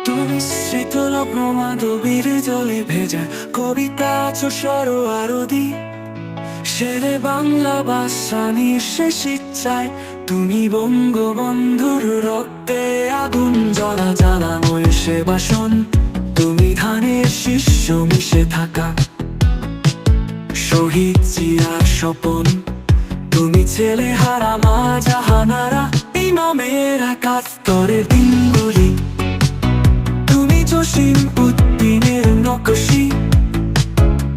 তুমি শীতল প্রমাদবীর জলে ভেজা কবিতা চষর আরদি শেরে বাংলা ভাষানি শেষ ইচ্ছায় তুমি বঙ্গবন্ধুর রক্তে আগুন জ্বালা জ্বালানোয় সে বাসন তুমি ধানের শিষ্য মিশে থাকা শহীদ জিয়ার স্বপন তুমি ছেলে হারা মা জাহানারা ইমামের একাত্তরের দিনগুলি তুমি জসিম উদ্দিনের নকশি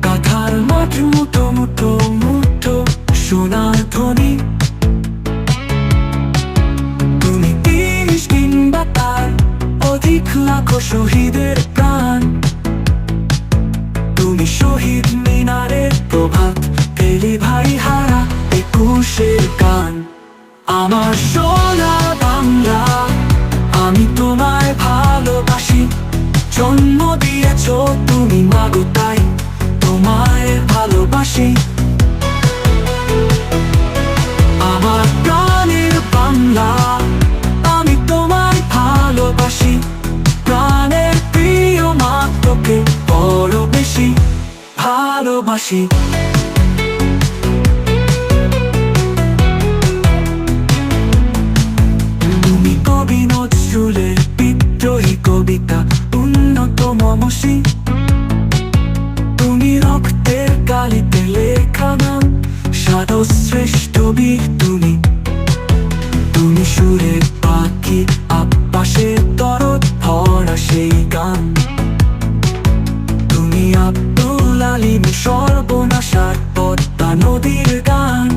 কাঁথার মাঠ মুঠো মুঠো মুঠো সোনার ধ্বনি তুমি ৩০ কিংবা তার অধিক লাখো শহীদের প্রাণ তুমি শহীদ মিনারের প্রভাত পেলি ভাই হারা ২১-এর গান আমার সোনা বাংলা আমি তোমায় ভালোবাসি জন্ম দিয়েছ তুমি মাগো তাই তোমায় ভালোবাসি আমার প্রাণের বাংলা আমি তোমায় ভালোবাসি প্রাণের প্রিয় মা তোকে বড় বেশি ভালোবাসি তুমি কবি নজরুলের বিদ্রোহী কবিতা উন্নত মমসি তুমি রক্তের কালিতে লেখা নাম সাধু শ্রেষ্ঠ বীর তুমি তুমি সুরের পাখি আব্বাসের দরদ ভরা সেই গান তুমি আব্দুল আলিম সর্বনাশার পদ্মা নদীর গান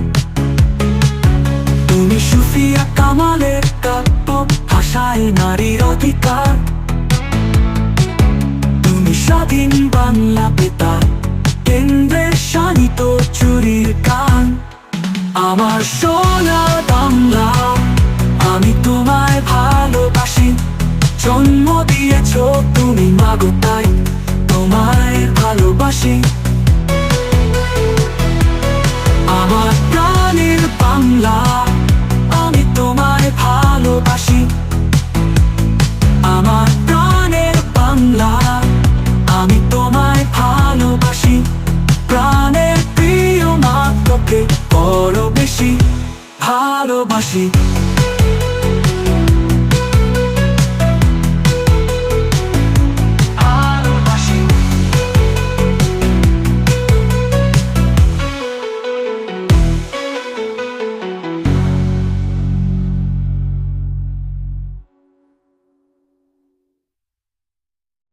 তুমি সুফিয়া কামালের কাব্য ভাষায় নারীর অধিকার তুমি স্বাধীন বাংলা বেতার কেন্দ্রের শানিত চুরির গান আমার সোনা বাংলা